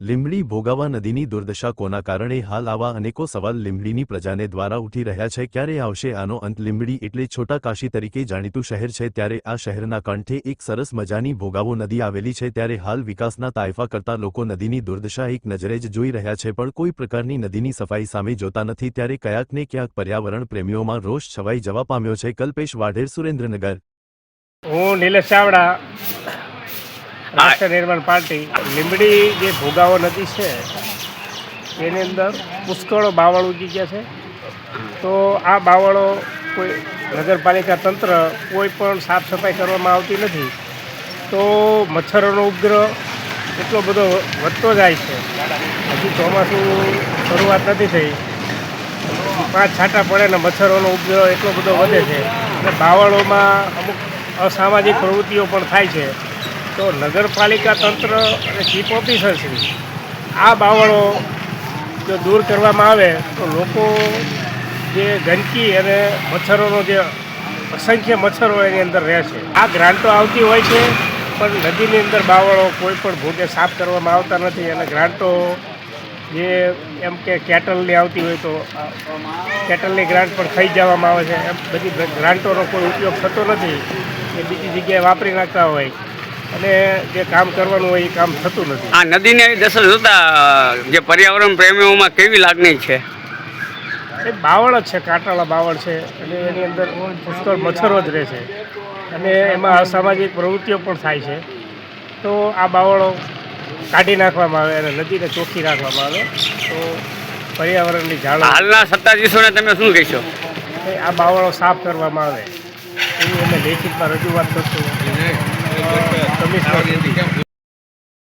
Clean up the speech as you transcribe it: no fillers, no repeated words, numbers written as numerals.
લીંબડી ભોગાવા નદીની દુર્દશા કોના કારણે? હાલ આવા અનેકો સવાલ લીંબડીની પ્રજાને દ્વારા ઉઠી રહ્યા છે। ક્યારે આવશે આનો અંત? લીંબડી એટલે છોટા કાશી તરીકે જાણીતું શહેર છે, ત્યારે આ શહેરના કાંઠે એક સરસ મજાની ભોગાવો નદી આવેલી છે। ત્યારે હાલ વિકાસના તાયફા કરતા લોકો નદીની દુર્દશા એક નજરે જ જોઈ રહ્યા છે, પણ કોઈ પ્રકારની નદીની સફાઈ સામે જોતા નથી। ત્યારે ક્યાંક ને ક્યાંક પર્યાવરણ પ્રેમીઓમાં રોષ છવાઈ જવા પામ્યો છે। કલ્પેશ વાઢેર, સુરેન્દ્રનગર। હું નીલેશ ચાવડા, રાષ્ટ્ર નિર્માણ પાર્ટી। લીંબડી જે ભોગાવો નદી છે એની અંદર પુષ્કળો બાવળ ઉગી ગયા છે। તો આ બાવળો કોઈ નગરપાલિકા તંત્ર કોઈ પણ સાફ સફાઈ કરવામાં આવતી નથી, તો મચ્છરોનો ઉપદ્રવ એટલો બધો વધતો જાય છે। હજી ચોમાસું શરૂઆત નથી થઈ, 5 છાંટા પડે ને મચ્છરોનો ઉપદ્રવ એટલો બધો વધે છે અને બાવળોમાં અમુક અસામાજિક પ્રવૃત્તિઓ પણ થાય છે। તો નગરપાલિકા તંત્ર અને ચીફ ઓફિસરશ્રી આ બાવળો જો દૂર કરવામાં આવે તો લોકો જે ગંદકી અને મચ્છરોનો જે અસંખ્ય મચ્છરો એની અંદર રહે છે। આ ગ્રાન્ટો આવતી હોય છે, પણ નદીની અંદર બાવળો કોઈ પણ ભોગે સાફ કરવામાં આવતા નથી અને ગ્રાન્ટો જે એમ કે કેટલની આવતી હોય તો કેટલની ગ્રાન્ટ પણ ખાઈ જવામાં આવે છે। એમ બધી ગ્રાન્ટોનો કોઈ ઉપયોગ થતો નથી, એ બીજી જગ્યાએ વાપરી નાખતા હોય અને જે કામ કરવાનું હોય એ કામ થતું નથી। આ નદીની આવી દશા જોતા જે પર્યાવરણ પ્રેમીઓમાં કેવી લાગણી છે? એ બાવળ જ છે, કાંટાળા બાવળ છે અને એની અંદર પુષ્કળ મચ્છરો જ રહે છે અને એમાં અસામાજિક પ્રવૃત્તિઓ પણ થાય છે। તો આ બાવળો કાઢી નાખવામાં આવે અને નદીને ચોખ્ખી રાખવામાં આવે તો પર્યાવરણની જાળવણી। હાલના સત્તાધીશોને તમે શું કહેશો? આ બાવળો સાફ કરવામાં આવે એવી અમે લેખિતમાં રજૂઆત કરશું કમિશનર।